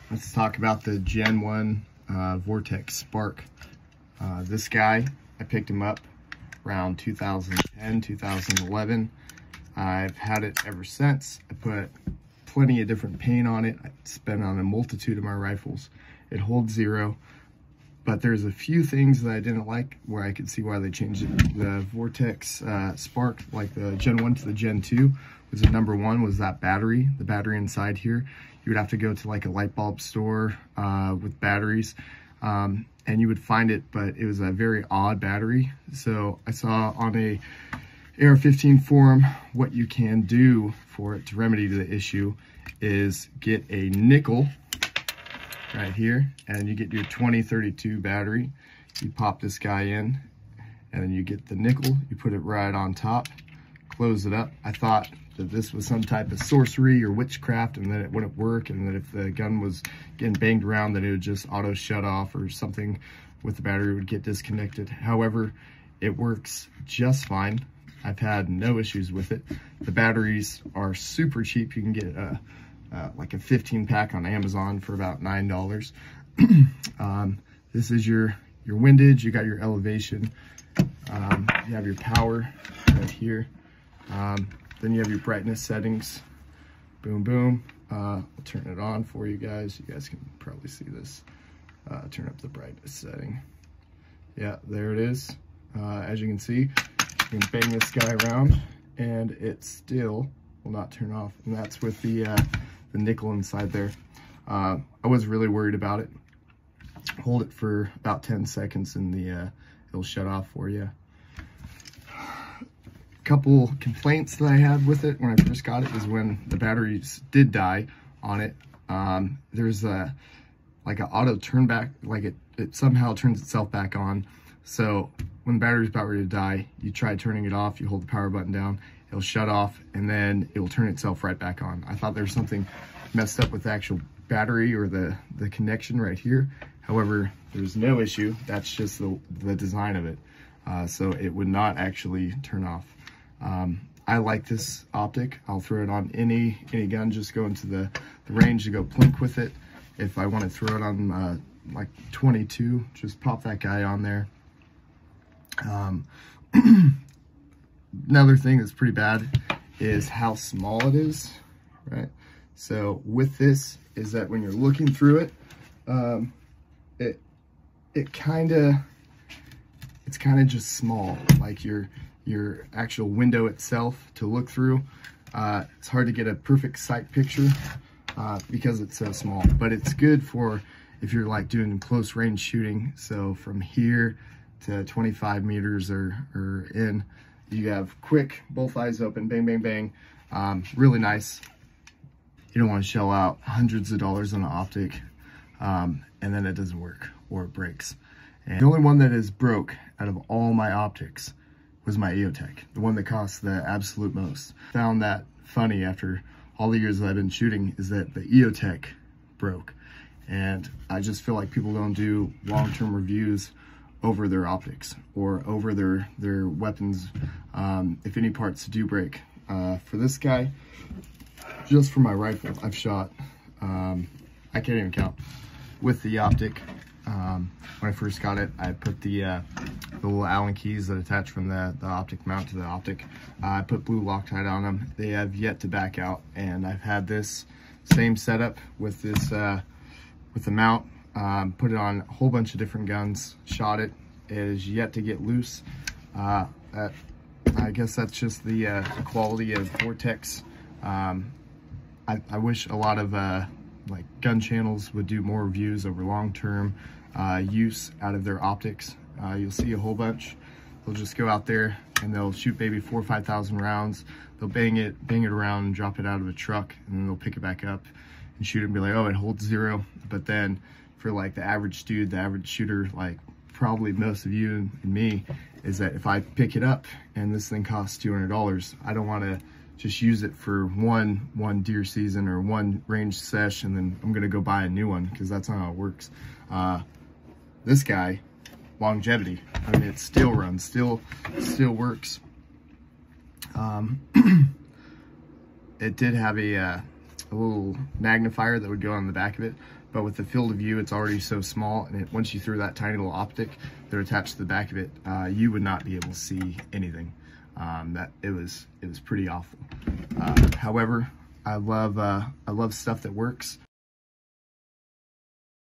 Let's talk about the Gen 1 Vortex SPARC. This guy, I picked him up around 2010, 2011. I've had it ever since. I put plenty of different paint on it. It's been on a multitude of my rifles. It holds 0, but there's a few things that I didn't like where I could see why they changed it. The Vortex SPARC, like the Gen 1 to the Gen 2, was the number one, was that battery. The battery inside here, you would have to go to like a light bulb store with batteries, and you would find it, but it was a very odd battery. So I saw on a AR-15 forum what you can do for it to remedy the issue is get a nickel right here, and you get your 2032 battery. You pop this guy in, and then you get the nickel, you put it right on top, close it up. I thought that this was some type of sorcery or witchcraft and that it wouldn't work, and that if the gun was getting banged around that it would just auto shut off or something with the battery would get disconnected. However, it works just fine. I've had no issues with it. The batteries are super cheap. You can get like a 15 pack on Amazon for about $9. This is your windage. You got your elevation. You have your power right here. Then you have your brightness settings. Boom, boom. I'll turn it on for you guys. You guys can probably see this. Turn up the brightness setting. Yeah, there it is. As you can see, you can bang this guy around and it still will not turn off. And that's with the nickel inside there. I was really worried about it. Hold it for about 10 seconds and it'll shut off for you. Couple complaints that I had with it when I first got it is when the batteries did die on it. There's like an auto turn back, like it somehow turns itself back on. So when the battery's about ready to die, you try turning it off, you hold the power button down, it'll shut off, and then it will turn itself right back on. I thought there was something messed up with the actual battery or the connection right here. However, there's no issue. That's just the design of it. So it would not actually turn off. I like this optic. I'll throw it on any gun, just go into the range to go plink with it. If I want to throw it on like 22, just pop that guy on there. Another thing that's pretty bad is how small it is, right? So with this is that when you're looking through it, it's kind of just small, like your actual window itself to look through. It's hard to get a perfect sight picture because it's so small, but it's good for if you're like doing close range shooting. So from here to 25 meters or in, you have quick, both eyes open, bang, bang, bang. Really nice. You don't want to shell out hundreds of dollars on an optic and then it doesn't work or it breaks. And the only one that is broke out of all my optics was my EOTech, the one that cost the absolute most. Found that funny after all the years that I've been shooting is that the EOTech broke. And I just feel like people don't do long-term reviews over their optics or over their weapons if any parts do break. For this guy, just for my rifle, I've shot, I can't even count, with the optic. When I first got it, I put the little Allen keys that attach from the optic mount to the optic. I put blue Loctite on them. They have yet to back out, and I've had this same setup with this with the mount. Put it on a whole bunch of different guns, shot it. It is yet to get loose. I guess that's just the quality of Vortex. I wish a lot of like gun channels would do more reviews over long-term use out of their optics. You'll see a whole bunch. They'll just go out there and they'll shoot maybe 4,000 or 5,000 rounds. They'll bang it around and drop it out of a truck, and then they'll pick it back up and shoot it and be like, oh, it holds 0. But then for like the average dude, the average shooter, like probably most of you and me, is that if I pick it up and this thing costs $200, I don't want to just use it for one deer season or one range sesh and then I'm gonna go buy a new one, because that's not how it works. This guy, longevity. I mean, it still runs, still works. It did have a little magnifier that would go on the back of it, but with the field of view, it's already so small, and once you threw that tiny little optic that are attached to the back of it, you would not be able to see anything. That it was pretty awful. However, I love stuff that works.